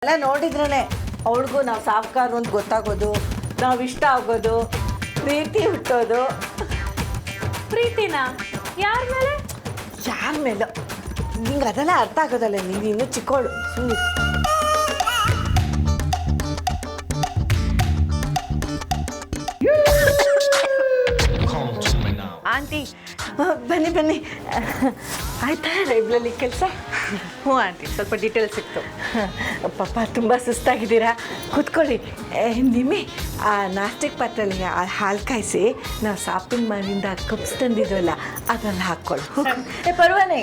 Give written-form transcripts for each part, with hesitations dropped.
ಎಲ್ಲ ನೋಡಿದ್ರೇ ಅವಳಿಗೂ ನಾವು ಸಾಫ್ಟ್ವೇರ್ ಅಂತ ಗೊತ್ತಾಗೋದು, ನಾವು ಇಷ್ಟ ಆಗೋದು, ಪ್ರೀತಿ ಹುಟ್ಟೋದು. ಪ್ರೀತಿನ ಯಾರ ಮೇಲೆ? ಯಾರ ಮೇಲೆ ನಿಂಗೆ ಅದೆಲ್ಲ ಅರ್ಥ ಆಗೋದಲ್ಲ, ನೀನು ಇನ್ನೂ ಚಿಕ್ಕವಳು, ಸುಮ್ಮನೆ. ಆಂಟಿ ಬನ್ನಿ ಬನ್ನಿ, ಆಯ್ತಾ ಲೈಬ್ರರಿ ಕೆಲಸ? ಹ್ಞೂ ಆಂಟಿ, ಸ್ವಲ್ಪ ಡೀಟೇಲ್ಸ್ ಸಿಕ್ತು. ಪಾಪ ತುಂಬ ಸುಸ್ತಾಗಿದ್ದೀರಾ, ಕೂತ್ಕೊಳ್ಳಿ. ನಿಮ್ಮಿ ಆ ನಾಸ್ಟಿಕ್ ಪಾತ್ರೆಯಲ್ಲಿ ಹಾಲು ಕಾಯಿಸಿ ನಾವು ಶಾಪಿಂಗ್ ಮಾಡಿಂದ ಕಪ್ಸ್ ತಂದಿದ್ವಲ್ಲ ಅದನ್ನು ಹಾಕ್ಕೊಳ್ಳಿ. ಪರ್ವಾನೆ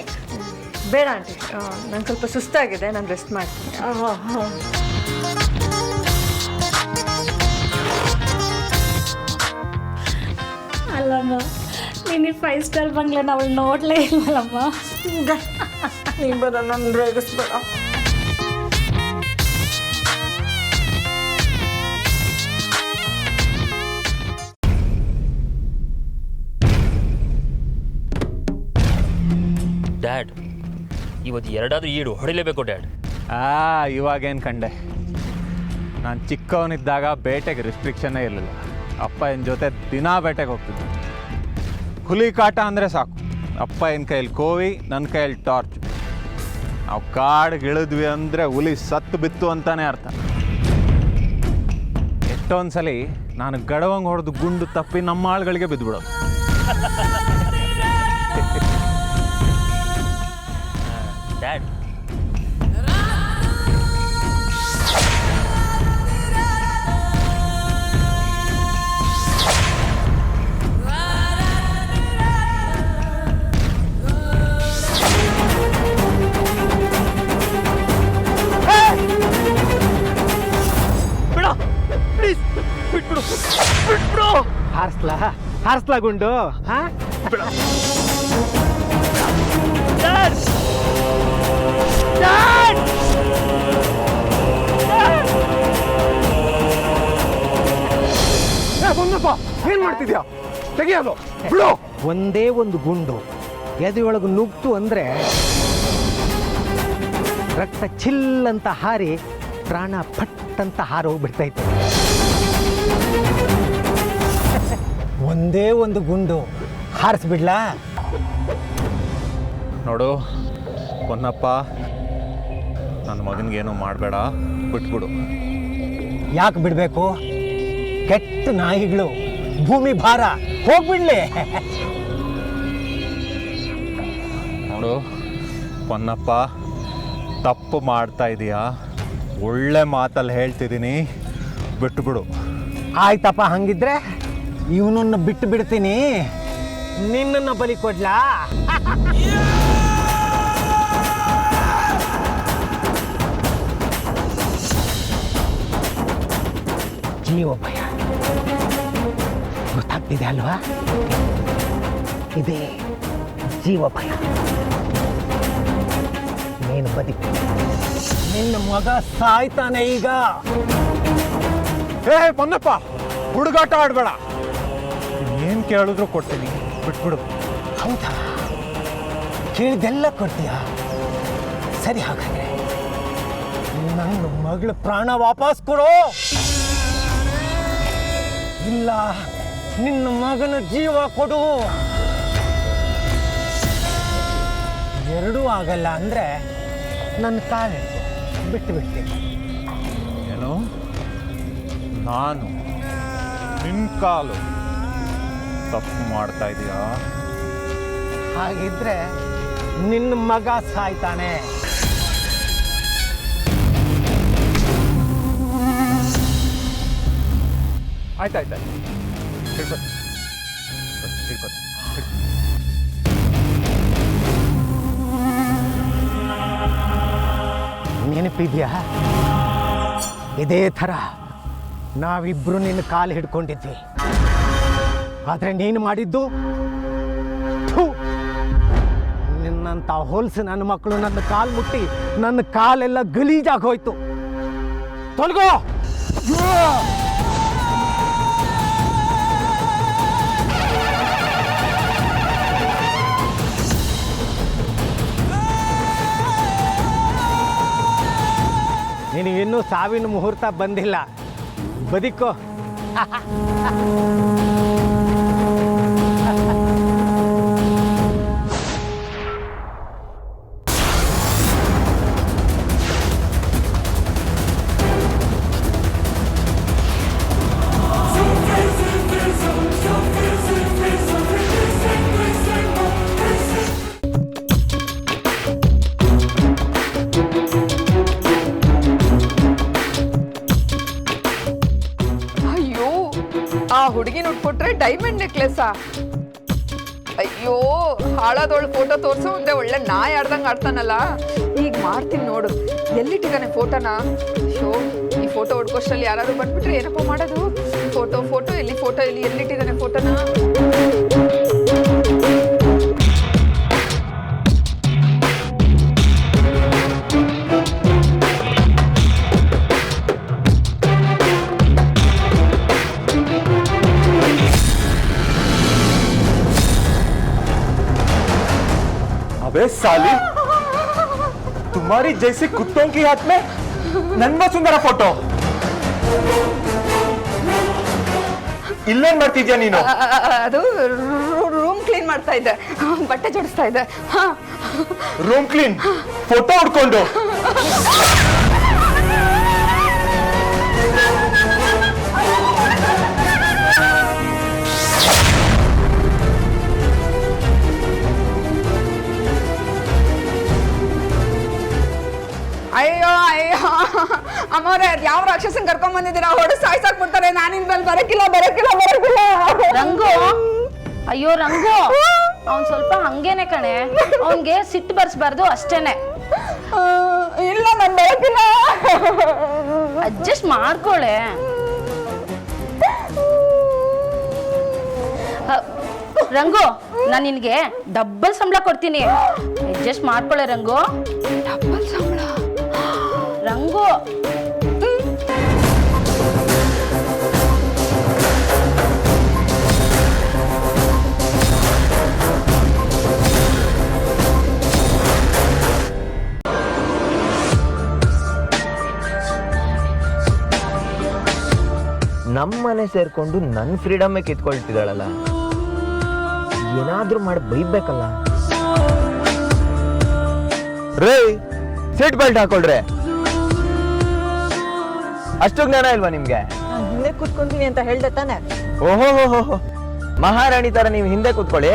ಬೇಡ ಆಂಟಿ, ನಂಗೆ ಸ್ವಲ್ಪ ಸುಸ್ತಾಗಿದೆ, ನಾನು ರೆಸ್ಟ್ ಮಾಡ್ತೀನಿ. ಅಲ್ಲಮ್ಮ, ನೀನು 5 ಸ್ಟಾರ್ ಬಂಗ್ಲೆನ ಅವಳು ನೋಡಲೇ ಇಲ್ವಲ್ಲಮ್ಮ. ನೀನು ಬರೋ ನನ್ನ ರೇಗಿಸ್ಬೇಡ. ಡ್ಯಾಡ್, ಇವತ್ತು ಎರಡಾದ್ರೂ ಈಡು ಹೊಡಿಲೇಬೇಕು ಡ್ಯಾಡ್. ಇವಾಗೇನು ಕಂಡೆ, ನಾನು ಚಿಕ್ಕವನಿದ್ದಾಗ ಬೇಟೆಗೆ ರಿಸ್ಟ್ರಿಕ್ಷನ್ನೇ ಇರಲಿಲ್ಲ. ಅಪ್ಪ ಏನ್ ಜೊತೆ ದಿನಾ ಬೇಟೆಗೆ ಹೋಗ್ತಿದ್ದೆ. ಹುಲಿ ಕಾಟ ಅಂದರೆ ಸಾಕು, ಅಪ್ಪ ಏನ್ ಕೈಯಲ್ಲಿ ಕೋವಿ, ನನ್ನ ಕೈಯಲ್ಲಿ ಟಾರ್ಚ್. ನಾವು ಕಾಡಿಗಿಳಿದ್ವಿ ಅಂದರೆ ಹುಲಿ ಸತ್ತು ಬಿತ್ತು ಅಂತಾನೆ ಅರ್ಥ. ಎಷ್ಟೊಂದ್ಸಲಿ ನಾನು ಗಡವಂಗೆ ಹೊಡೆದು ಗುಂಡು ತಪ್ಪಿ ನಮ್ಮ ಆಳುಗಳಿಗೆ ಬಿದ್ದುಬಿಡೋದು. ಡ್ಯಾಡ್, ಹಾರಿಸ್ಲಾ ಗುಂಡು? ಬಂದಪ್ಪ, ಏನ್ ಮಾಡ್ತಿದ್ಯಾ? ತೆಗಿಯೋದು ಬಿಡು. ಒಂದೇ ಒಂದು ಗುಂಡು ಎದೆಯೊಳಗೆ ನುಗ್ತು ಅಂದ್ರೆ ರಕ್ತ ಚಿಲ್ಲಂತ ಹಾರಿ ಪ್ರಾಣ ಪಟ್ಟಂತ ಹಾರೋಗ್ಬಿಡ್ತೈತೆ. ಒಂದೇ ಒಂದು ಗುಂಡು ಹಾರಿಸ್ಬಿಡ್ಲಾ? ನೋಡು ಹೊನ್ನಪ್ಪ, ನನ್ನ ಮಗನಿಗೇನು ಮಾಡಬೇಡ, ಬಿಟ್ಬಿಡು. ಯಾಕೆ ಬಿಡಬೇಕು? ಕೆಟ್ಟ ನಾಯಿಗಳು, ಭೂಮಿ ಭಾರ, ಹೋಗ್ಬಿಡ್ಲಿ. ನೋಡು ಹೊನ್ನಪ್ಪ, ತಪ್ಪು ಮಾಡ್ತಾ ಇದೀಯಾ, ಒಳ್ಳೆ ಮಾತಲ್ಲಿ ಹೇಳ್ತಿದ್ದೀನಿ, ಬಿಟ್ಬಿಡು. ಆಯ್ತಪ್ಪ, ಹಂಗಿದ್ರೆ ಇವನನ್ನು ಬಿಟ್ಟು ಬಿಡ್ತೀನಿ, ನಿನ್ನನ್ನು ಬಲಿ ಕೊಡ್ಲಾ? ಜೀವ ಭಯ ಗೊತ್ತಾಗ್ತಿದೆ ಅಲ್ವಾ? ಇದೇ ಜೀವ ಭಯ. ನೀನು ಬದುಕು, ನಿನ್ನ ಮಗ ಸಾಯ್ತಾನೆ ಈಗ. ಏ ಹೊನ್ನಪ್ಪ, ಹುಡುಗಾಟ ಆಡ್ಬೇಡ. ಏನು ಕೇಳಿದ್ರು ಕೊಡ್ತೀನಿ, ಬಿಟ್ಬಿಡು. ಹೌದಾ? ಕೇಳಿದೆಲ್ಲ ಕೊಡ್ತೀಯ? ಸರಿ, ಹಾಗಾದ್ರೆ ನನ್ನ ಮಗಳ ಪ್ರಾಣ ವಾಪಸ್ ಕೊಡು. ಇಲ್ಲ, ನಿನ್ನ ಮಗನ ಜೀವ ಕೊಡು. ಎರಡೂ ಆಗಲ್ಲ ಅಂದ್ರೆ ನನ್ನ ಕಾಲು ಬಿಟ್ಟು ಬಿಡ್ತೀನಿ. ಏನು? ನಾನು ನಿನ್ನ ಕಾಲು ತಪ್ಪು ಮಾಡ್ತಾ ಇದೀಯಾ? ಹಾಗಿದ್ರೆ ನಿನ್ನ ಮಗ ಸಾಯ್ತಾನೆ. ಆಯ್ತಾಯ್ತು, ತಿಳ್ಕೊ. ನೆನಪಿದ್ಯಾ? ಇದೇ ಥರ ನಾವಿಬ್ರು ನಿನ್ನ ಕಾಲು ಹಿಡ್ಕೊಂಡಿದ್ವಿ. ಆದರೆ ನೀನು ಮಾಡಿದ್ದು, ನಿನ್ನಂಥ ಹೊಲಸು ನನ್ನ ಮಕ್ಕಳು ನನ್ನ ಕಾಲು ಮುಟ್ಟಿ ನನ್ನ ಕಾಲೆಲ್ಲ ಗಲೀಜಾಗಿ ಹೋಯ್ತು. ತೊಲಗೋ. ನಿನಗಿನ್ನೂ ಸಾವಿನ ಮುಹೂರ್ತ ಬಂದಿಲ್ಲ, ಬದುಕೋ. ಅಯ್ಯೋ, ಆ ಹುಡುಗಿನ ಉಟ್ಕೊಟ್ರೆ ಡೈಮಂಡ್ ನೆಕ್ಲೆಸ್ಸಾ? ಅಯ್ಯೋ, ಹಾಳಾದವಳು ಫೋಟೋ ತೋರ್ಸೋ ಮುಂದೆ ಒಳ್ಳೆ ನಾಯಿ ಆಡ್ದಂಗೆ ಆಡ್ತಾನಲ್ಲ. ಈಗ ಮಾಡ್ತೀನಿ ನೋಡು, ಎಲ್ಲಿಟ್ಟಿದ್ದಾನೆ ಫೋಟೋನ? ಅಯ್ಯೋ, ಈ ಫೋಟೋ ಹುಡ್ಕೋಷ್ಟರಲ್ಲಿ ಯಾರಾದ್ರು ಬಂದ್ಬಿಟ್ರೆ ಏನಪ್ಪ ಮಾಡೋದು? ಫೋಟೋ ಎಲ್ಲಿ ಎಲ್ಲಿಟ್ಟಿದ್ದಾನೆ ಫೋಟೋನ? अबे साली, तुम्हारी जैसे कुत्तों की हाथ में नन्मा सुंदर फोटो. ಇಲ್ಲೇನ್ ಮಾಡ್ತಿದ್ಯಾ ನೀನು? ಅದು ರೂಮ್ ಕ್ಲೀನ್ ಮಾಡ್ತಾ ಇದ್ದೆ, ಬಟ್ಟೆ ಜೋಡಿಸ್ತಾ ಇದ್ದೆ. ರೂಮ್ ಕ್ಲೀನ್, ಫೋಟೋ ಹುಡ್ಕೊಂಡು. ಅಯ್ಯೋ ಅಮ್ಮವ್ರೆ, ಯಾವ ರಾಕ್ಷಸನ್ ಕರ್ಕೊಂಡ್ ಬಂದಿದ್ದೀರಾ? ಹೊಡೆದು ಸಾಯ್ಸಾಕ್ಬಿಡ್ತಾರೆ. ನಾನಿನ್ ಮೇಲೆ ಬರಕಿಲ್ಲ. ರಂಗು, ಅಯ್ಯೋ ರಂಗು, ಅವ್ನ್ ಸ್ವಲ್ಪ ಹಂಗೇನೆ ಕಣೆ, ಅವನ್ಗೆ ಸಿಟ್ಟು ಬರ್ಸ್ಬಾರ್ದು ಅಷ್ಟೇನೆ. ಇಲ್ಲ, ನಾನು ಬರಕಿಲ್ಲ. ಅಡ್ಜಸ್ಟ್ ಮಾಡ್ಕೊಳೆ. ರಂಗು, ನಾನು ನಿನ್ಗೆ ಡಬ್ಬಲ್ ಸಂಬಳ ಕೊಡ್ತೀನಿ, ಅಡ್ಜಸ್ಟ್ ಮಾಡ್ಕೊಳೆ ರಂಗು. ಡಬ್ಬಲ್ ಸಂಬಳ? ರಂಗು, ನಮ್ಮನೆ ಸೇರ್ಕೊಂಡು ನನ್ನ ಫ್ರೀಡಮ್ಮೇ ಕಿತ್ಕೊಳ್ತಿದ್ದಾಳಲ್ಲ, ಏನಾದ್ರೂ ಮಾಡಿ ಬೈಬೇಕಲ್ಲ. ರೇ, ಸೀಟ್ ಬೆಲ್ಟ್ ಹಾಕೊಳ್ರೆ. ಅಷ್ಟು ಜ್ಞಾನ ಇಲ್ವಾ ನಿಮ್ಗೆ? ಹಿಂದೆ ಕೂತ್ಕೊಂತೀನಿ ಅಂತ ಹೇಳ್ದೆ ತಾನೆ. ಓಹೋ, ಮಹಾರಾಣಿ ತರ ನೀವು ಹಿಂದೆ ಕೂತ್ಕೊಳ್ಳಿ,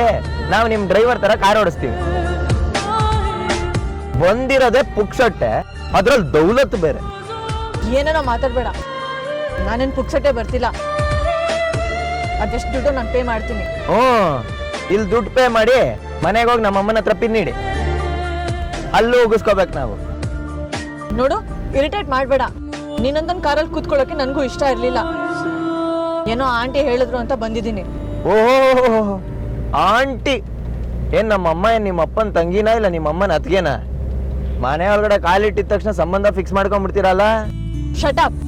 ನಾವು ನಿಮ್ ಡ್ರೈವರ್ ತರ ಕಾರ್ ಓಡಿಸ್ತೀವಿ. ಬಂದಿರೋದೇ ಪುಕ್ಸಟ್ಟೆ, ಅದ್ರಲ್ಲಿ ದೌಲತ್ ಬೇರೆ. ಏನೇನೋ ಮಾತಾಡ್ಬೇಡ, ನಾನೇನು ಪುಕ್ಸಟ್ಟೆ ಬರ್ತಿಲ್ಲ. ಅದೆಷ್ಟು ದುಡ್ಡು ನಾನು ಪೇ ಮಾಡ್ತೀನಿ. ಇಲ್ಲಿ ದುಡ್ಡು ಪೇ ಮಾಡಿ ಮನೆಗೆ ಹೋಗಿ ನಮ್ಮ ಅಮ್ಮನ ಹತ್ರ ಪಿನ್ ನೀಡಿ, ಅಲ್ಲೂ ಹೋಗಿಸ್ಕೋಬೇಕು ನಾವು. ನೋಡು, ಇರಿಟೇಟ್ ಮಾಡಬೇಡ. ನೀನಂದನ್ ಕಾರಲ್ಲಿ ಕೂತ್ಕೊಳ್ಳೋಕೆ ನನಗೂ ಇಷ್ಟ ಇರಲಿಲ್ಲ. ಏನೋ ಆಂಟಿ ಹೇಳಿದ್ರು ಅಂತ ಬಂದಿದ್ದೀನಿ. ಓಹೋ, ಆಂಟಿ ಏನ್ ನಮ್ಮ ಅಮ್ಮ ಏನ್ ನಿಮ್ಮ ಅಪ್ಪನ ತಂಗಿನ ಇಲ್ಲ ನಿಮ್ಮ ಅಮ್ಮನ ಅತ್ಗೆನ? ಮನೆ ಒಳಗಡೆ ಕಾಲಿಟ್ಟಿದ ತಕ್ಷಣ ಸಂಬಂಧ ಫಿಕ್ಸ್ ಮಾಡ್ಕೊಂಡ್ಬಿಡ್ತೀರಲ್ಲ. Shut up.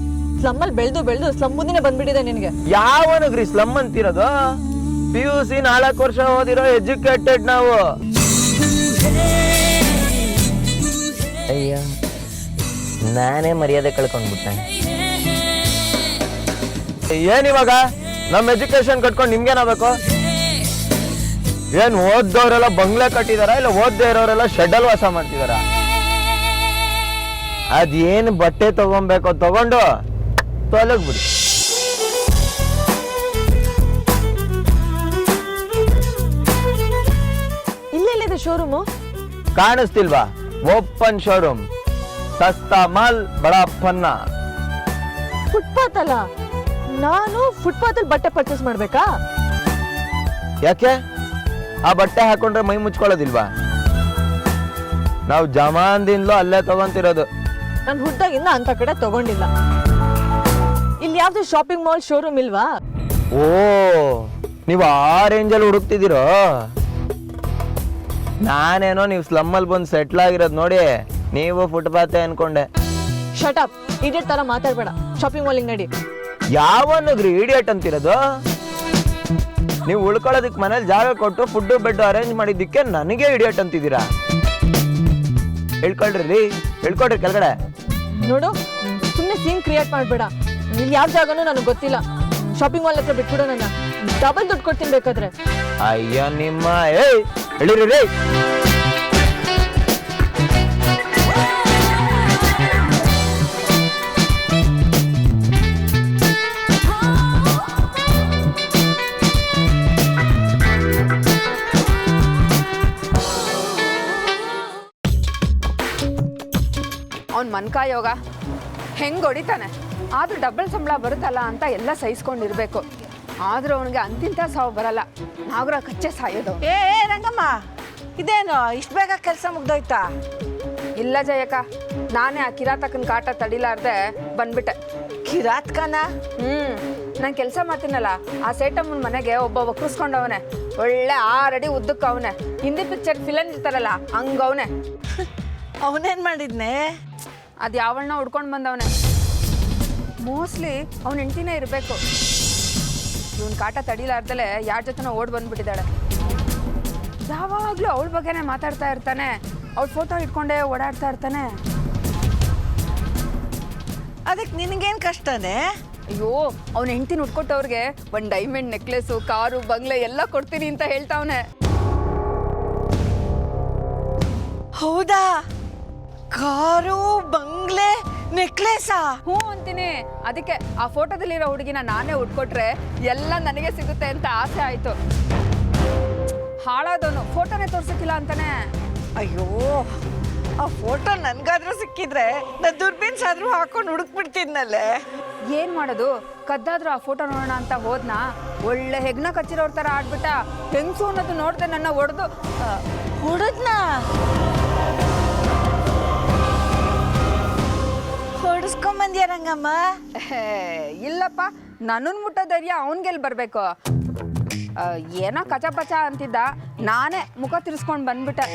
ಸ್ಲಮ್ಮಲ್ಲಿ ಬೆಳೆದು ಸ್ಲಮ್ ಮುಂದಿನೇ ಬಂದ್ಬಿಟ್ಟಿದೆ ನಿನಗೆ. ಯಾವನಿಗ್ರಿ ಸ್ಲಮ್ ಅಂತಿರೋದು? PUC 4 ವರ್ಷ ಓದಿರೋ ಎಜುಕೇಟೆಡ್ ನಾವು. ಅಯ್ಯ, ನಾನೇ ಮರ್ಯಾದೆ ಕಳ್ಕೊಂಡ್ಬಿಟ್ಟೆ. ಏನಿವಾಗ ನಮ್ಮ ಎಜುಕೇಶನ್ ಕಟ್ಕೊಂಡು ನಿಮ್ಗೇನಾಗಬೇಕು? ಏನ್ ಓದ್ದವರೆಲ್ಲ ಬಂಗ್ಲೆ ಕಟ್ಟಿದಾರ, ಇಲ್ಲ ಓದ್ದೇ ಇರೋರೆಲ್ಲ ಶೆಡ್ಡಲ್ ವಾಸ ಮಾಡ್ತಿದಾರ? ಅದೇನು ಬಟ್ಟೆ ತಗೊಬೇಕೋ ತಗೊಂಡು ತೊಲಗ್ಬಿಡಿ. ಇಲ್ಲೆಲ್ಲಿದೆ ಶೋರೂಮು? ಕಾಣಿಸ್ತಿಲ್ವಾ? ಓಪನ್ ಶೋರೂಮ್, ಸಸ್ತಾ ಮಾಲ್ ಬಡಾ ಪನ್ನ. ಫುಟ್ಪಾತ್ ಅಲ್ಲ, ನಾನು ಫುಟ್ಪಾತ್ ಅಲ್ಲಿ ಬಟ್ಟೆ ಪರ್ಚೇಸ್ ಮಾಡ್ಬೇಕಾ? ಯಾಕೆ? ಆ ಬಟ್ಟೆ ಹಾಕೊಂಡ್ರೆ ಮೈ ಮುಚ್ಕೊಳ್ಳೋದಿಲ್ವಾ? ನಾವು ಜಮಾನ್ದಿಂದಲೂ ಅಲ್ಲೇ ತಗೊಂತಿರೋದು. ನಾನು ಹುಟ್ಟಾಗಿಂದ ಅಂತ ಕಡೆ ತಗೊಂಡಿಲ್ಲ. ಇಲ್ಲಿ ಯಾವ್ದು ಶಾಪಿಂಗ್ ಮಾಲ್ ಶೋರೂಮ್ ಇಲ್ವಾ? ಓ, ನೀವು ಆ ರೇಂಜಲ್ಲಿ ಹುಡುಕ್ತಿದ್ದೀರೋ? ನಾನೇನೋ ನೀವು ಸ್ಲಮ್ಮಲ್ಲಿ ಬಂದು ಸೆಟ್ಲ್ ಆಗಿರೋದು ನೋಡಿ ನೀವು ಫುಟ್ಪಾತೆ ಅನ್ಕೊಂಡೆ. ಶಟ್ ಅಪ್, ಇಡಿಯಟ್ ತರ ಮಾತಾಡ್ಬೇಡ. ಶಾಪಿಂಗ್ ಮಾಲಿಗೆ ನಡಿ. ಯಾವನಿಗ್ರಿ ಇಡಿಯಟ್ ಅಂತಿರೋದು? ನೀವು ಉಳ್ಕೊಳ್ಳೋದಕ್ಕೆ ಮನೇಲಿ ಜಾಗ ಕೊಟ್ಟು ಫುಡ್ಡು ಬೆಡ್ ಅರೇಂಜ್ ಮಾಡಿದ್ದಕ್ಕೆ ನನಗೆ ಇಡಿಯಟ್ ಅಂತಿದ್ದೀರಾ? ಹೇಳ್ಕೊಳ್ರಿ ಕೆಳಗಡೆ. ನೋಡು, ಸೀನ್ ಕ್ರಿಯೇಟ್ ಮಾಡಬೇಡ. ಇಲ್ಲಿ ಯಾವ ಜಾಗನೂ ನನಗೆ ಗೊತ್ತಿಲ್ಲ. ಶಾಪಿಂಗ್ ಮಾಲ್ ಹತ್ರ ಬಿಟ್ಬಿಡು ನನ್ನ. ಡಬಲ್ ದುಡ್ಡು ಕೊಡ್ತೀನಿ ಬೇಕಾದ್ರೆ. ಅಯ್ಯ ನಿಮ್ಮ ಏಯ್ ಹೇಳಿರಿ ರೇ. ಅವ್ನ ಮನ್ಕಾಯೋಗ ಹೆಂಗೆ ಹೊಡಿತಾನೆ. ಆದರೂ ಡಬಲ್ ಸಂಬಳ ಬರುತ್ತಲ್ಲ ಅಂತ ಎಲ್ಲ ಸಹಿಸ್ಕೊಂಡಿರ್ಬೇಕು. ಆದರೂ ಅವನಿಗೆ ಅಂತಿಂತ ಸಾವು ಬರಲ್ಲ. ನಾಗರ ಕಚ್ಚೆ ಸಾಯೋದು. ಏ ರಂಗಮ್ಮ, ಇದೇನು ಇಷ್ಟು ಬೇಗ ಕೆಲಸ ಮುಗ್ದೋಯ್ತಾ? ಇಲ್ಲ ಜಯಕ್ಕ, ನಾನೇ ಆ ಕಿರಾತಕನ ಕಾಟ ತಡಿಲಾರ್ದೆ ಬಂದ್ಬಿಟ್ಟೆ. ಕಿರಾತ್ಕನ? ನಾನು ಕೆಲಸ ಮಾಡ್ತೀನಲ್ಲ, ಆ ಸೇಟಮ್ಮನ ಮನೆಗೆ ಒಬ್ಬ ಒಕ್ಕರ್ಸ್ಕೊಂಡವನೆ. ಒಳ್ಳೆ 6 ಅಡಿ ಉದ್ದಕ್ಕೆ ಅವನೇ. ಹಿಂದಿ ಪಿಕ್ಚರ್ ಫಿಲನ್ ಇರ್ತಾರಲ್ಲ ಹಂಗವನೆ. ಅವನೇನು ಮಾಡಿದ್ನೆ? ಅದು ಯಾವಣ್ಣ ಹುಡ್ಕೊಂಡು ಬಂದವನೆ. ಮೋಸ್ಟ್ಲಿ ಅವನ ಹೆಂಡ್ತಿನೇ ಇರಬೇಕು. ಇವನ್ ಕಾಟ ತಡಿಲಾರ್ದಲೆ ಯಾರ ಜೊತೆನೋ ಓಡ್ ಬಂದ್ಬಿಟ್ಟಿದ್ದಾಳೆ. ಯಾವಾಗಲೂ ಅವಳ ಬಗ್ಗೆನೇ ಮಾತಾಡ್ತಾ ಇರ್ತಾನೆ. ಅವಳ ಫೋಟೋ ಇಟ್ಕೊಂಡೇ ಓಡಾಡ್ತಾ ಇರ್ತಾನೆ. ಅದಕ್ಕೆ ನಿನಗೇನು ಕಷ್ಟನೇ? ಅಯ್ಯೋ, ಅವನ ಹೆಂಡ್ತಿನ ಉಟ್ಕೊಟ್ಟವ್ರಿಗೆ ಒಂದು ಡೈಮಂಡ್ ನೆಕ್ಲೆಸು, ಕಾರು, ಬಂಗ್ಲೆ ಎಲ್ಲ ಕೊಡ್ತೀನಿ ಅಂತ ಹೇಳ್ತಾವನೆ. ಹೌದಾ? ಕಾರು, ಬಂಗ್ಲೆ, ನೆಕ್ಲೆಸಾ? ಹ್ಞೂ ಅಂತೀನಿ. ಅದಕ್ಕೆ ಆ ಫೋಟೋದಲ್ಲಿರೋ ಹುಡುಗಿನ ನಾನೇ ಉಟ್ಕೊಟ್ರೆ ಎಲ್ಲ ನನಗೆ ಸಿಗುತ್ತೆ ಅಂತ ಆಸೆ ಆಯ್ತು. ಹಾಳಾದವನು ಫೋಟೋನೇ ತೋರ್ಸಕ್ಕಿಲ್ಲ ಅಂತಾನೆ. ಅಯ್ಯೋ, ಆ ಫೋಟೋ ನನ್ಗಾದ್ರೂ ಸಿಕ್ಕಿದ್ರೆ ನಾನು ದುರ್ಬೀನ್ಸ್ ಆದ್ರೂ ಹಾಕೊಂಡು ಹುಡುಕ್ಬಿಡ್ತಿದ್ನಲ್ಲೇ. ಏನ್ ಮಾಡೋದು, ಕದ್ದಾದ್ರೂ ಆ ಫೋಟೋ ನೋಡೋಣ ಅಂತ ಹೋದ್ನಾ, ಒಳ್ಳೆ ಹೆಗ್ನ ಕಚ್ಚಿರೋರ್ ಥರ ಆಡ್ಬಿಟ್ಟ. ಹೆಂಗ್ಸು ಅನ್ನೋದು ನೋಡ್ದೆ ನನ್ನ ಹೊಡೆದು ಹೊಡೆದ್ನಾ? ಹೊಡೆಸ್ಕೊಂಬಂದ್ಯಾ ರಂಗಮ್ಮ? ಇಲ್ಲಪ್ಪ, ನನ್ನನ್ನು ಮುಟ್ಟೋ ಧೈರ್ಯ ಅವನಿಗೆಲ್ಲಿ ಬರಬೇಕು. ಏನೋ ಕಚಪಚ ಅಂತಿದ್ದ, ನಾನೇ ಮುಖ ತಿರ್ಸ್ಕೊಂಡು ಬಂದ್ಬಿಟ್ಟೆ.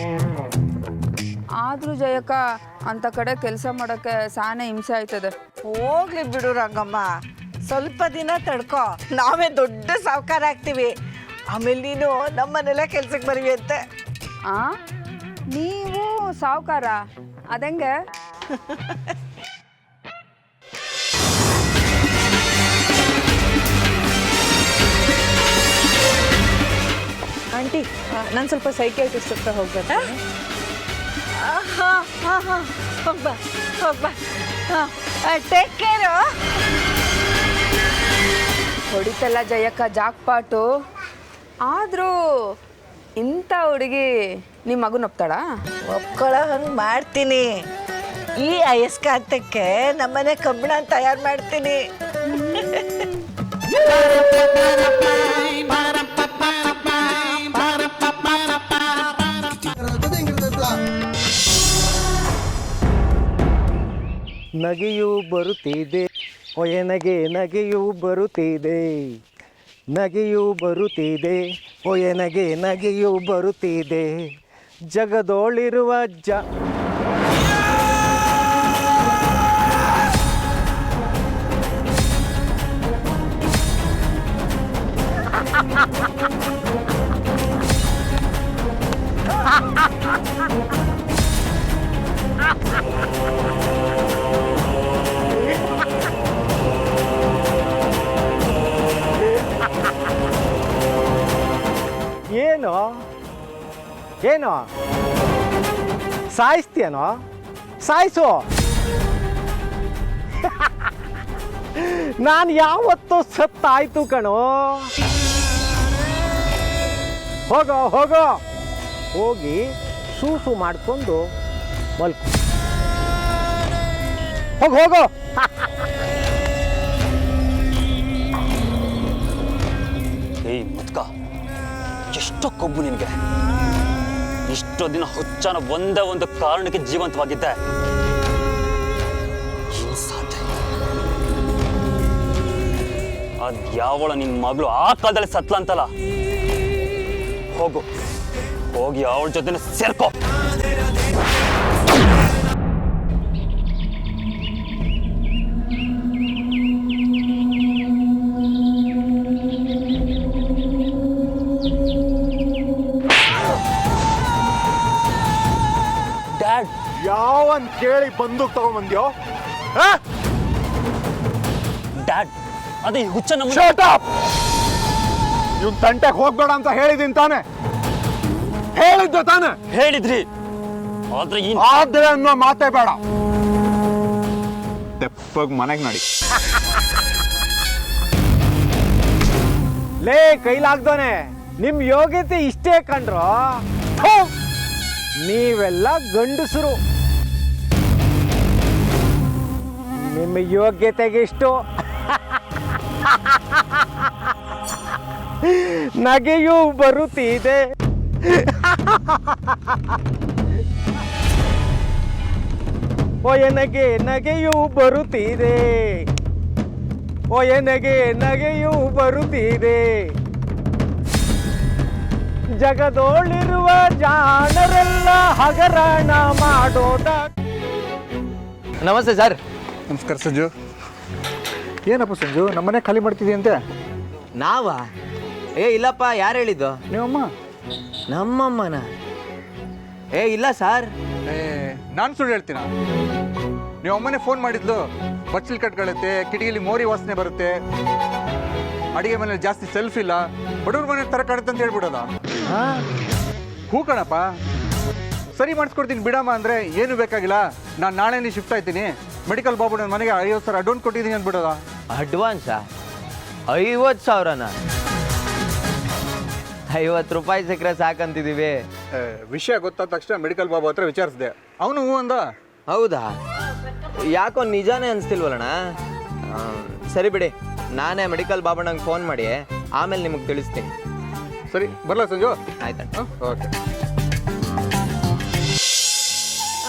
ಆದರೂ ಜಯಕ್ಕ, ಅಂಥ ಕಡೆ ಕೆಲಸ ಮಾಡೋಕ್ಕೆ ಸಾನೇ ಹಿಂಸೆ ಆಯ್ತದೆ. ಹೋಗ್ಲಿ ಬಿಡು ರಂಗಮ್ಮ, ಸ್ವಲ್ಪ ದಿನ ತಡ್ಕೋ, ನಾವೇ ದೊಡ್ಡ ಸಾವುಕಾರ ಆಗ್ತೀವಿ. ಆಮೇಲೆ ನೀನು ನಮ್ಮನೆಲ್ಲ ಕೆಲ್ಸಕ್ಕೆ ಬರುವಿ ಅಂತೆ. ನೀವು ಸಾವುಕಾರ? ಅದಂಗೆ? ಆಂಟಿ, ನಾನು ಸ್ವಲ್ಪ ಸೈಕಿಯಾಟ್ರಿಸ್ಟ್ ಹತ್ರ ಹೋಗ್ಬೇಕು. ಹೋಗ್ಬಾ ಹೋಗ್ಬಾ, ಟೇಕ್ ಕೇರು. ಹೊಡಿತಲ್ಲ ಜಯಕ್ಕ ಜಾಕ್ಪಾಟು. ಆದರೂ ಇಂಥ ಹುಡುಗಿ ನಿಮ್ಮ ಮಗನ ಒಪ್ತಾಳ? ಒಪ್ಕೊಳ್ಳೋ ಹಂಗೆ ಮಾಡ್ತೀನಿ. ಈ ಅಯಸ್ಕಾಂತಕ್ಕೆ ನಮ್ಮನೆ ಕಬ್ಬಿಣ ತಯಾರು ಮಾಡ್ತೀನಿ. ನಗೆಯೂ ಬರುತ್ತಿದೆ, ಒಯೆ ನಗೆಯೂ ಬರುತ್ತಿದೆ. ನಗೆಯೂ ಬರುತ್ತಿದೆ, ಒಯೆ ನಗೆಯೂ ಬರುತ್ತಿದೆ. ಜಗದೋಳಿರುವ ಏನು ಏನು ಸಾಯಿಸ್ತೀಯನೋ? ಸಾಯಿಸು. ನಾನು ಯಾವತ್ತೂ ಸತ್ತಾಯ್ತು ಕಣೋ. ಹೋಗೋ ಹೋಗೋ, ಹೋಗಿ ಸೂಸು ಮಾಡಿಕೊಂಡು ಮಲ್ಕೊ. ಹೋಗೋ. ಏಯ್ ಮುದ್ಕ, ಎಷ್ಟೋ ಕೊಬ್ಬು ನಿನಗೆ. ಇಷ್ಟೋ ದಿನ ಹುಚ್ಚನ ಒಂದೇ ಒಂದು ಕಾರಣಕ್ಕೆ ಜೀವಂತವಾಗಿದ್ದೆ. ಸಾಧ್ಯ ಅದ್ ಯಾವಳ ನಿನ್ನ ಮಗಳು ಆ ಕಾಲದಲ್ಲಿ ಸತ್ಲಂತಲ್ಲ. ಹೋಗು, ಹೋಗಿ ಅವಳ ಜೊತೆ ಸೇರ್ಕೋ. ಯಾವನ್ ಕೇಳಿ ಬಂದೂಕ್ ತಗೊಂಬಂದ್ಯೋ? ಅದೇ ಈ ಹುಚ್ಚ ನಮ್ಮ ಇವ್ನ ತಂಟೆಗೆ ಹೋಗ್ಬೇಡ ಅಂತ ಹೇಳಿದೀನಿ ತಾನೆ, ಹೇಳಿದ್ದೆ ತಾನೆ. ಹೇಳಿದ್ರಿ, ಆದ್ರೆ ಈ ಆದ್ರೆ ಅನ್ನೋ ಮಾತೇ ಬೇಡ. ತೆಪ್ಪಗ್ ಮನೆಗೆ ನಡಿ. ಲೇ ಕೈಲಾಗ್ದೋನೆ, ನಿಮ್ ಯೋಗ್ಯತೆ ಇಷ್ಟೇ ಕಂಡ್ರು. ಥು! ನೀವೆಲ್ಲ ಗಂಡಸರು, ನಿಮ್ಮ ಯೋಗ್ಯತೆಗೆ ಇಷ್ಟು ನಗೆಯೂ ಬರುತ್ತಿದೆ. ನಗೆ ನಗೆಯೂ ಬರುತ್ತಿದೆ, ನಗೆ ನಗೆಯೂ ಬರುತ್ತಿದೆ. ಜಗದೋಳಿರುವ ಜಾಣರೆಲ್ಲ ಹಗರಣ ಮಾಡೋದ. ನಮಸ್ತೆ ಸರ್. ನಮಸ್ಕಾರ ಸಂಜು. ಏನಪ್ಪ ಸಂಜು, ನಮ್ಮನೆ ಖಾಲಿ ಮಾಡ್ತಿದ್ದೀಯಂತೆ? ನಾವಾ? ಇಲ್ಲಪ್ಪ, ಯಾರು ಹೇಳಿದ್ದು? ನೀವಮ್ಮ? ನಮ್ಮಮ್ಮನ? ಇಲ್ಲ ಸರ್. ನಾನು ಸುಳ್ಳು ಹೇಳ್ತೀನ? ನೀವು ಅಮ್ಮನೇ ಫೋನ್ ಮಾಡಿದ್ಲು, ಬಚ್ಚಲ್ ಕಟ್ಕೊಳ್ಳುತ್ತೆ, ಕಿಟಕಿಲಿ ಮೋರಿ ವಾಸನೆ ಬರುತ್ತೆ, ಅಡಿಗೆ ಮನೆ ಜಾಸ್ತಿ ಸೆಲ್ಫ್ ಇಲ್ಲ, ಬಡವ್ರ ಮನೆ ತರ ಕಾಣುತ್ತೆ ಅಂತ ಹೇಳ್ಬಿಡೋದ? ಹೂ ಕಣಪ್ಪ, ಸರಿ ಮಾಡಿಸ್ಕೊಡ್ತೀನಿ ಬಿಡಮ್ಮ ಅಂದರೆ ಏನು ಬೇಕಾಗಿಲ್ಲ, ನಾನು ನಾಳೆನೇ ಶಿಫ್ಟ್ ಆಯ್ತೀನಿ, ಮೆಡಿಕಲ್ ಬಾಬು ನನ್ನ ಮನೆಗೆ 50,000 ಅಡ್ವಾನ್ಸ್ ಕೊಟ್ಟಿದ್ದೀನಿ ಅಂದ್ಬಿಡೋದ? ಅಡ್ವಾನ್ಸಾ? 50,000ನ? 50 ರೂಪಾಯಿ ಸಿಕ್ಕರೆ ಸಾಕಂತಿದ್ದೀವಿ. ವಿಷಯ ಗೊತ್ತಾದ ತಕ್ಷಣ ಮೆಡಿಕಲ್ ಬಾಬು ಹತ್ರ ವಿಚಾರಿಸಿದೆ, ಅವನು ಹೂ ಅಂದ. ಹೌದಾ? ಯಾಕೋ ನಿಜಾನೇ ಅನಿಸ್ತಿಲ್ವಲ್ಲಣ್ಣ. ಸರಿ ಬಿಡಿ, ನಾನೇ ಮೆಡಿಕಲ್ ಬಾಬಣ್ಣಂಗೆ ಫೋನ್ ಮಾಡಿ ಆಮೇಲೆ ನಿಮಗೆ ತಿಳಿಸ್ತೀನಿ. ಸರಿ ಬರಲ್ಲ ಸಂಜು? ಆಯ್ತಣ್ಣ. ಓಕೆ.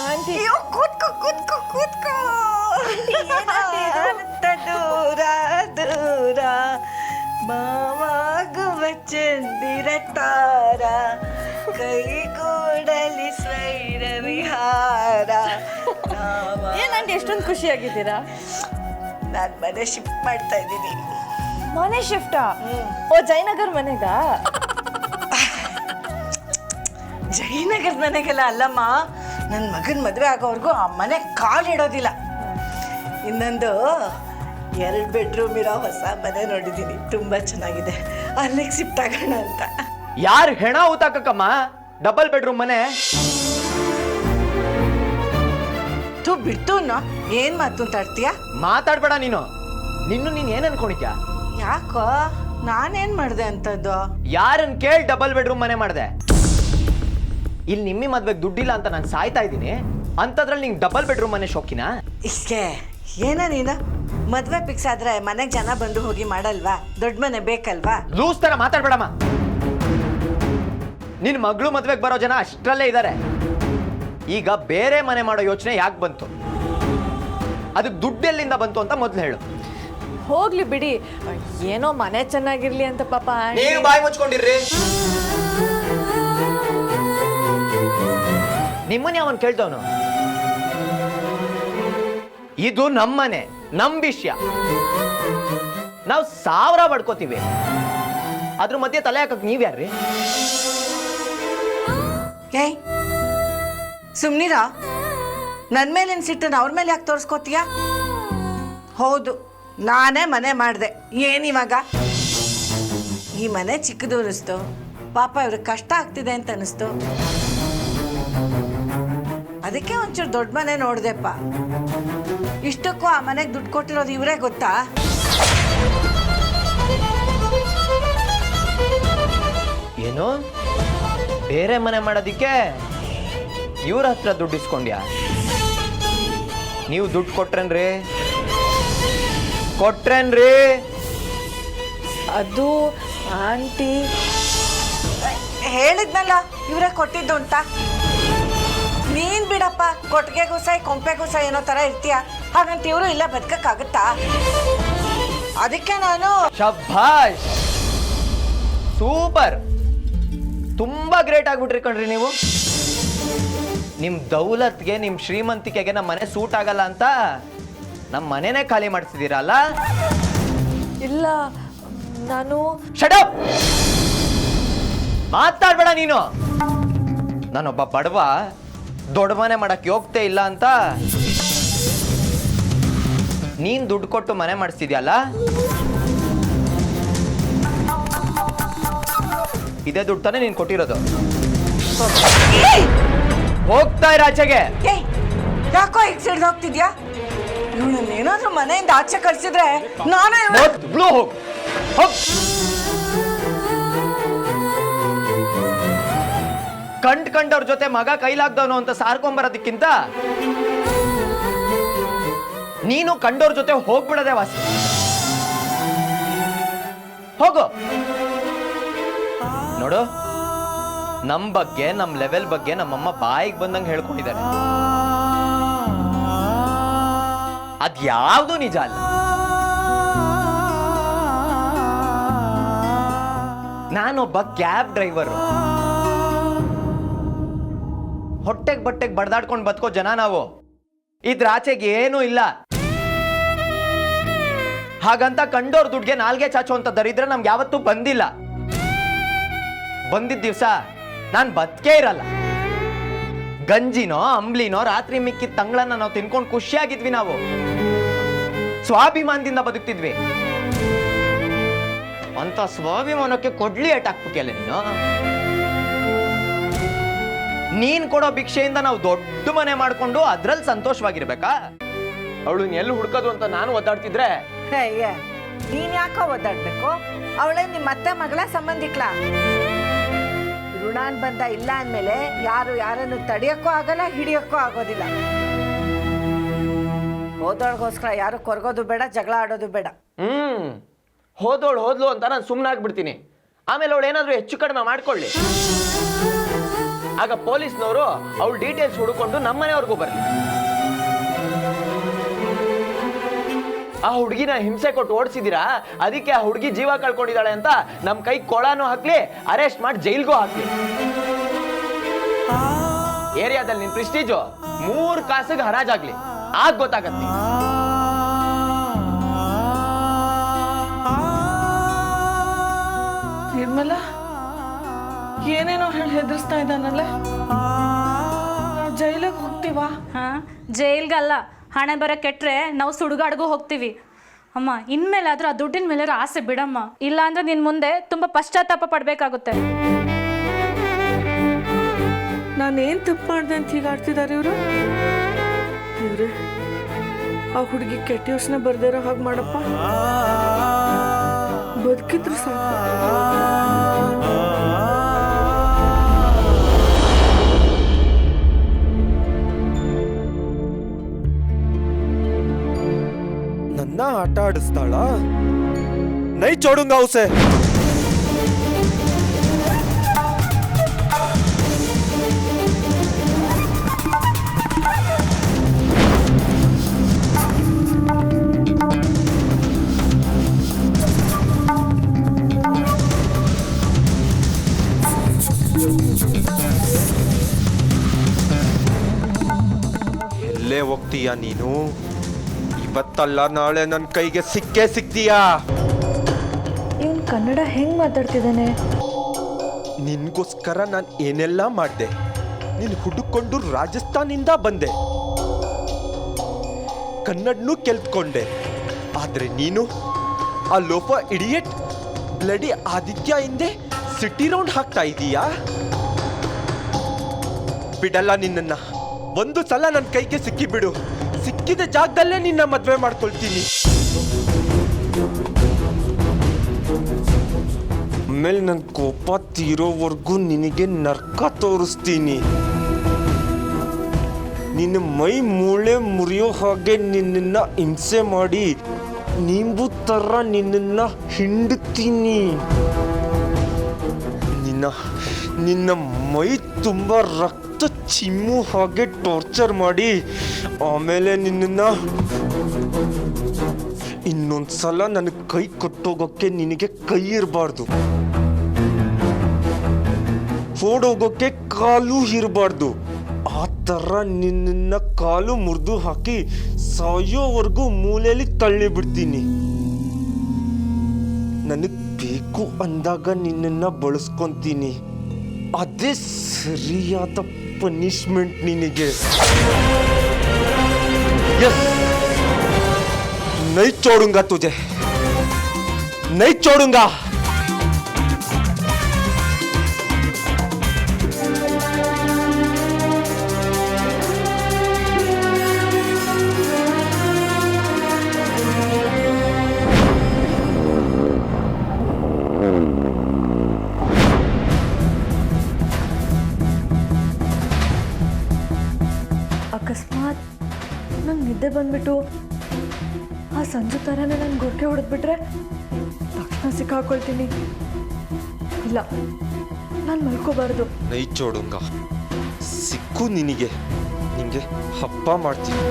ಆಂಟಿ ಕೂತ್ಕೋ ಕೂತ್ಕೋ ಕೂತ್ಕೋ. ದೂರ ದೂರ ಮಾವಾಗುವ ಚಂದಿರ ತಾರ, ಕೈಗೂಡಲಿ ಸ್ವೈರ ವಿಹಾರ. ಏನಂటే ಎಷ್ಟೊಂದು ಖುಷಿಯಾಗಿದ್ದೀರಾ? ನಾನು ಮನೆ ಶಿಫ್ಟ್ ಮಾಡ್ತಾ ಇದ್ದೀನಿ. ಮನೆ ಶಿಫ್ಟಾ? ಓ, ಜಯನಗರ್ ಮನೆಗಾ? ಜಯನಗರ ಮನೆಗೆಲ್ಲ ಅಲ್ಲಮ್ಮ, ನನ್ನ ಮಗನ ಮದುವೆ ಆಗೋವರೆಗೂ ಆ ಮನೆ ಕಾಲಿಡೋದಿಲ್ಲ. ಇನ್ನೊಂದು 2 ಬೆಡ್ರೂಮ್ ಇರೋ ಹೊಸ ಮನೆ ನೋಡಿದ್ದೀನಿ, ತುಂಬ ಚೆನ್ನಾಗಿದೆ, ಅಲ್ಲಿಗೆ ಶಿಫ್ಟ್ ಆಗೋಣ ಅಂತ. ಯಾರು ಹೆಣ ಊತಾಕಕ್ಕಮ್ಮ? ಡಬಲ್ ಬೆಡ್ರೂಮ್ ಮನೆ? ಬಿಟ್ಟು ಏನು ಮಾತು ಅಂತಾಡ್ತೀಯ? ಮಾತಾಡ್ಬೇಡ ನೀನು. ನೀನು ಏನ್ ಅನ್ಕೊಂಡಿದ್ಯಾ? ಯಾಕೋ, ನಾನೇನು ಮಾಡಿದೆ ಅಂತದ್ದು? ಯಾರನ್ನ ಕೇಳಿ ಡಬಲ್ ಬೆಡ್ರೂಮ್ ಮನೆ ಮಾಡಿದೆ? ಇಲ್ಲಿ ನಿಮ್ಮಿ ಮದ್ವೆಗೆ ದುಡ್ಡಿಲ್ಲ ಅಂತ ನಾನು ಸಾಯ್ತಾ ಇದ್ದೀನಿ, ಅಂಥದ್ರಲ್ಲಿ ನಿಂಗೆ ಡಬಲ್ ಬೆಡ್ರೂಮ್ ಮನೆ ಶೋಕಿನಾ? ಇಷ್ಟೇ ಏನ ನೀನು? ಮದುವೆ ಫಿಕ್ಸ್ ಆದ್ರೆ ಮನೆಗೆ ಜನ ಬಂದು ಹೋಗಿ ಮಾಡಲ್ವಾ? ದೊಡ್ಡ ಮನೆ ಬೇಕಲ್ವಾ? ಲೂಸ್ ತರ ಮಾತಾಡ್ಬೇಡಮ್ಮ. ನಿನ್ನ ಮಗಳು ಮದ್ವೆಗೆ ಬರೋ ಜನ ಅಷ್ಟರಲ್ಲೇ ಇದ್ದಾರೆ. ಈಗ ಬೇರೆ ಮನೆ ಮಾಡೋ ಯೋಚನೆ ಯಾಕೆ ಬಂತು? ಅದಕ್ಕೆ ದುಡ್ಡೆಲ್ಲಿಂದ ಬಂತು ಅಂತ ಮೊದಲು ಹೇಳು. ಹೋಗ್ಲಿ ಬಿಡಿ, ಏನೋ ಮನೆ ಚೆನ್ನಾಗಿರ್ಲಿ ಅಂತ ಪಾಪ. ನೀವು ಬಾಯಿ ಮುಚ್ಕೊಂಡಿರ್ರಿ. ನಿಮ್ಮನೆ ಅವನ್ ಕೇಳ್ತವನು. ಇದು ನಮ್ಮನೆ, ನಮ್ ವಿಷಯ, ನಾವು 1000 ಬಡ್ಕೋತೀವಿ. ಅದ್ರ ಮಧ್ಯೆ ತಲೆ ಹಾಕಕ್ ನೀವ್ ಯಾರ್ರಿ? ಏಯ್ ಸುಮ್ನಿರ, ನನ್ನ ಮೇಲಿನ ಸಿಟ್ಟನ್ನು ಅವ್ರ ಮೇಲೆ ಯಾಕೆ ತೋರಿಸ್ಕೋತೀಯ? ಹೌದು, ನಾನೇ ಮನೆ ಮಾಡಿದೆ. ಏನಿವಾಗ? ಈ ಮನೆ ಚಿಕ್ಕದು ಅನಿಸ್ತು, ಪಾಪ ಇವ್ರಿಗೆ ಕಷ್ಟ ಆಗ್ತಿದೆ ಅಂತ ಅನಿಸ್ತು, ಅದಕ್ಕೆ ಒಂಚೂರು ದೊಡ್ಡ ಮನೆ ನೋಡ್ದೆಪ್ಪ. ಇಷ್ಟಕ್ಕೂ ಆ ಮನೆಗೆ ದುಡ್ಡು ಕೊಟ್ಟಿರೋದು ಇವರೇ ಗೊತ್ತಾ? ಏನು ಬೇರೆ ಮನೆ ಮಾಡೋದಿಕ್ಕೆ ಇವ್ರ ಹತ್ರ ದುಡ್ಡು ಇಸ್ಕೊಂಡ್ಯಾ? ನೀವು ದುಡ್ಡು ಕೊಟ್ರೇನ್ರಿ? ಅದು ಆಂಟಿ ಹೇಳಿದ್ನಲ್ಲ ಇವರೇ ಕೊಟ್ಟಿದ್ದು ಅಂತ. ನೀನ್ ಬಿಡಪ್ಪ, ಕೊಟ್ಟಿಗೆಗೂ ಸಾಯಿ ಕೊಂಪೆಗೂ ಸಾಯಿ ಏನೋ ತರ ಇರ್ತೀಯ, ಹಾಗಂತ ಇವರು ಇಲ್ಲ ಬದುಕಕ್ಕಾಗತ್ತಾ? ಅದಕ್ಕೆ ನಾನು ಶಭಾಷ್, ಸೂಪರ್, ತುಂಬಾ ಗ್ರೇಟ್ ಆಗ್ಬಿಟ್ರಿ ಕಣ್ರಿ ನೀವು. ನಿಮ್ ದೌಲತ್ಗೆ, ನಿಮ್ ಶ್ರೀಮಂತಿಕೆಗೆ ನಮ್ಮ ಮನೆ ಸೂಟ್ ಆಗಲ್ಲ ಅಂತ ನಮ್ಮ ಮನೆನೇ ಖಾಲಿ ಮಾಡಿಸಿದೀರಲ್ಲ? ಇಲ್ಲ, ನಾನು ಶಟ್ ಅಪ್! ಮಾತಾಡ್ಬೇಡ ನೀನು. ನಾನೊಬ್ಬ ಬಡವ, ದೊಡ್ಡ ಮನೆ ಮಾಡಕ್ ಯೋಗ್ಯತೆ ಇಲ್ಲ ಅಂತ ನೀನ್ ದುಡ್ಡು ಕೊಟ್ಟು ಮನೆ ಮಾಡಿಸ್ತಿದ್ಯಲ್ಲ, ಇದೇ ದುಡ್ಡು ತಾನೇ ನೀನು ಕೊಟ್ಟಿರೋದು. ಹೋಗ್ತಾ ಇರ ಆಚೆಗೆ. ಏಯ್ ಯಾಕೋ ಈಗ ಸಿಡ್ದು ಹೋಗ್ತಿದ್ಯಾ? ಇವಳನ್ನ ಏನಾದ್ರೂ ಮನೆಯಿಂದ ಆಚೆ ಕಳ್ಸಿದ್ರೆ ನಾನೇ ಮೊದ್ಲು ಹೋಗ್ ಹೋಗ್. ಕಂಡವ್ರ ಜೊತೆ ಮಗ ಕೈಲಾಗ್ದವನು ಅಂತ ಸಾರ್ಕೊಂಬರೋದಕ್ಕಿಂತ ನೀನು ಕಂಡವ್ರ ಜೊತೆ ಹೋಗ್ಬಿಡದೆ ವಾಸಿ. ಹೋಗು. ನೋಡು, ನಮ್ ಬಗ್ಗೆ ನಮ್ ಲೆವೆಲ್ ಬಗ್ಗೆ ನಮ್ಮಮ್ಮ ಬಾಯಿಗೆ ಬಂದಂಗೆ ಹೇಳ್ಕೊಂಡಿದ್ದಾರೆ. ಅದ್ಯಾವುದು ನಿಜ ಅಲ್ಲ. ನಾನೊಬ್ಬ ಕ್ಯಾಬ್ ಡ್ರೈವರು. ಹೊಟ್ಟೆಗೆ ಬಟ್ಟೆಗೆ ಬಡ್ದಾಡ್ಕೊಂಡು ಬದುಕೋ ಜನ ನಾವು. ಇದ್ರ ಆಚೆಗೆ ಏನೂ ಇಲ್ಲ. ಹಾಗಂತ ಕಂಡೋರ್ ದುಡ್ಗೆ ನಾಲ್ಗೆ ಚಾಚು ಅಂತ ದರಿದ್ರೆ ನಮ್ಗೆ ಯಾವತ್ತೂ ಬಂದಿಲ್ಲ. ಬಂದಿದ್ದ ದಿವಸ ನಾನು ಬದುಕೇ ಇರಲ್ಲ. ಗಂಜಿನೋ ಅಂಬ್ಲಿನೋ ರಾತ್ರಿ ಮಿಕ್ಕಿದ ತಂಗಳನ್ನ ನಾವು ತಿನ್ಕೊಂಡು ಖುಷಿಯಾಗಿದ್ವಿ. ನಾವು ಸ್ವಾಭಿಮಾನದಿಂದ ಬದುಕ್ತಿದ್ವಿ. ಅಂತ ಸ್ವಾಭಿಮಾನಕ್ಕೆ ಕೊಡ್ಲಿ ಏಟಾಕ್ಬಿಟ್ಟಿಯಲ್ಲ ನೀನು. ನೀನ್ ಕೊಡೋ ಭಿಕ್ಷೆಯಿಂದ ನಾವು ದೊಡ್ಡ ಮನೆ ಮಾಡ್ಕೊಂಡು ಅದ್ರಲ್ಲಿ ಸಂತೋಷವಾಗಿರ್ಬೇಕಾ? ಅವಳು ಎಲ್ಲಿ ಹುಡ್ಕೋದು ಅಂತ ನಾನು ಒದ್ದಾಡ್ತಿದ್ರೆ ಅಯ್ಯ ನೀನ್ ಯಾಕೋ ಒದ್ದಾಡ್ಬೇಕು? ಅವಳೇ ನಿಮ್ಮ ಅತ್ತೆ ಮಗಳ ಸಂಬಂಧಿಕ್ಲ. ಋಣಾನ್ ಬಂದ ಇಲ್ಲ ಅಂದ್ಮೇಲೆ ಯಾರು ಯಾರನ್ನು ತಡಿಯಕ್ಕೂ ಆಗಲ್ಲ, ಹಿಡಿಯಕ್ಕೂ ಆಗೋದಿಲ್ಲ. ಹೋದೊಳಗೋಸ್ಕರ ಯಾರು ಕೊರ್ಗೋದು ಬೇಡ, ಜಗಳ ಆಡೋದು ಬೇಡ. ಹೋದೋಳು ಹೋದ್ಲು ಅಂತ ನಾನು ಸುಮ್ಮನೆ ಆಗ್ಬಿಡ್ತೀನಿ. ಆಮೇಲೆ ಅವಳು ಏನಾದ್ರು ಹೆಚ್ಚು ಕಡಿಮೆ ಮಾಡ್ಕೊಳ್ಳಿ. ಆಗ ಪೊಲೀಸ್ನವರು ಅವಳು ಡೀಟೇಲ್ಸ್ ಹುಡುಕೊಂಡು ನಮ್ಮನೆಯವ್ರಿಗೂ ಬರಲಿ. ಆ ಹುಡುಗಿನ ಹಿಂಸೆ ಕೊಟ್ಟು ಓಡಿಸಿದೀರಾ, ಅದಕ್ಕೆ ಆ ಹುಡುಗಿ ಜೀವ ಕಳ್ಕೊಂಡಿದ್ದಾಳೆ ಅಂತ ನಮ್ ಕೈ ಕೊಳಾನು ಹಾಕ್ಲಿ, ಅರೆಸ್ಟ್ ಮಾಡಿ ಜೈಲ್ಗೂ ಹಾಕ್ಲಿ. ಏರಿಯಾದಲ್ಲಿ ನಿನ್ ಪ್ರೆಸ್ಟೀಜು 3 ಕಾಸಿಗೆ ಹರಾಜಾಗ್ಲಿ, ಆಗ ಗೊತ್ತಾಗತ್ತೆ. ನಿರ್ಮಲ ಏನೇನೋ ಹೇಳಿ ಹೆದರ್ಸ್ತಾ ಇದ್ದಾನಲ್ಲ. ಜೈಲಿಗೆ ಹೋಗ್ತೀವಾ? ಹಾ, ಜೈಲ್ಗಲ್ಲ, ಹಣೆ ಬರ ಕೆಟ್ರೆ ನಾವು ಸುಡುಗಾಡ್ಗೂ ಹೋಗ್ತೀವಿ. ಅಮ್ಮ, ಇನ್ಮೇಲಾದ್ರೂ ಆ ದುಡ್ಡಿನ ಮೇಲೆ ಆಸೆ ಬಿಡಮ್ಮ. ಇಲ್ಲ ಅಂದ್ರೆ ನಿನ್ ಮುಂದೆ ತುಂಬಾ ಪಶ್ಚಾತ್ತಾಪ ಪಡ್ಬೇಕಾಗುತ್ತೆ. ನಾನೇನ್ ತಪ್ಪು ಮಾಡ್ದೆ ಅಂತ ಹೀಗಾಡ್ತಿದ್ದಾರೆ ಇವರು. ಇವ್ರೆ ಆ ಹುಡುಗಿ ಕೆಟ್ಟ ಯೋಚನೆ ಬರ್ದಿರೋ ಹಾಗೆ ಮಾಡಪ್ಪ. ಬದುಕಿದ್ರು ಸಾಕು. ನನ್ನ ಆಟ ಆಡಿಸ್ತಾಳ? ನೈ ಚೋಡುಂಗ ಉಸೆ. ಎಲ್ಲೇ ಹೋಗ್ತೀಯ ನೀನು? ಇವತ್ತಲ್ಲ ನಾಳೆ ನನ್ನ ಕೈಗೆ ಸಿಕ್ಕೇ ಸಿಗ್ತೀಯಾ? ಇವನ್ ಕನ್ನಡ ಹೆಂಗ್ ಮಾತಾಡ್ತಿದ್ದಾನೆ? ನಿನ್ಗೋಸ್ಕರ ನಾನು ಏನೆಲ್ಲ ಮಾಡಿದೆ. ನೀನು ಹುಡುಕೊಂಡು ರಾಜಸ್ಥಾನಿಂದ ಬಂದೆ, ಕನ್ನಡನೂ ಕೆಲ್ತ್ಕೊಂಡೆ. ಆದ್ರೆ ನೀನು ಆ ಲೋಪ ಇಡಿಯಟ್ ಬ್ಲಡಿ ಆದಿತ್ಯ ಹಿಂದೆ ಸಿಟಿ ರೌಂಡ್ ಹಾಕ್ತಾ ಇದೀಯಾ? ಬಿಡಲ್ಲ ನಿನ್ನ. ಒಂದು ಸಲ ನನ್ನ ಕೈಗೆ ಸಿಕ್ಕಿಬಿಡು, ಸಿಕ್ಕಿದ ಜಾಗದಲ್ಲೇ ನಿನ್ನ ಮದ್ವೆ ಮಾಡ್ಕೊಳ್ತೀನಿ. ಆಮೇಲೆ ನನ್ನ ಕೋಪ ತೀರೋವರೆಗೂ ನಿನಗೆ ನರ್ಕ ತೋರಿಸ್ತೀನಿ. ನಿನ್ನ ಮೈ ಮೂಳೆ ಮುರಿಯೋ ಹಾಗೆ ನಿನ್ನ ಹಿಂಸೆ ಮಾಡಿ ನಿಂಬು ತರ ನಿನ್ನ ಹಿಂಡುತ್ತೀನಿ. ನಿನ್ನ ಮೈ ತುಂಬ ರಕ್ತ ಚಿಮ್ಮು ಹಾಗೆ ಟಾರ್ಚರ್ ಮಾಡಿ ಆಮೇಲೆ ನಿನ್ನ ಇನ್ನೊಂದ್ಸಲ ನನ್ನ ಕೈ ಕೊಟ್ಟೋಗೋಕ್ಕೆ ನಿನಗೆ ಕೈ ಇರಬಾರ್ದು, ಓಡೋಗೋಕ್ಕೆ ಕಾಲು ಇರಬಾರ್ದು. ಆ ಥರ ನಿನ್ನ ಕಾಲು ಮುರಿದು ಹಾಕಿ ಸಾಯೋವರೆಗೂ ಮೂಲೆಯಲ್ಲಿ ತಳ್ಳಿ ಬಿಡ್ತೀನಿ. ನನಗೆ ಬೇಕು ಅಂದಾಗ ನಿನ್ನ ಬಳಸ್ಕೊಂತೀನಿ. ಅದೇ ಸರಿಯಾದ ಪನಿಷ್ಮೆಂಟ್ ನಿನಗೆ. ನೈ ಚೋಡುಂಗಾ ತುಜೆ, ನೈ ಚೋಡುಂಗಾ. ಸಂಜು ಥರನೇ ನಾನು ಗೊರಕೆ ಹೊಡೆದ್ಬಿಟ್ರೆ ತಕ್ಷಣ ಸಿಕ್ಕಾಕೊಳ್ತೀನಿ. ಇಲ್ಲ, ನಾನು ಮಲ್ಕೋಬಾರ್ದು. ನೈ ಚೋಡುಂಗ ಸಿಕ್ಕು ನಿನಗೆ ಹಬ್ಬ ಮಾಡ್ತೀನಿ.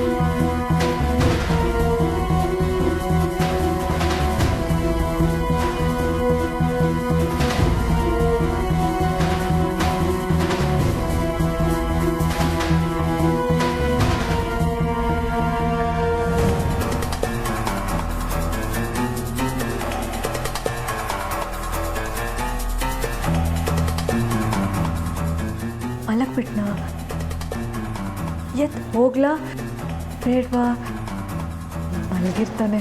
ಮಲಗ್ಬಿಟ್ನಾ? ಹೋಗ್ಲಾ ಬೇಡ್ವಾ? ಮಲಗಿರ್ತಾನೆ.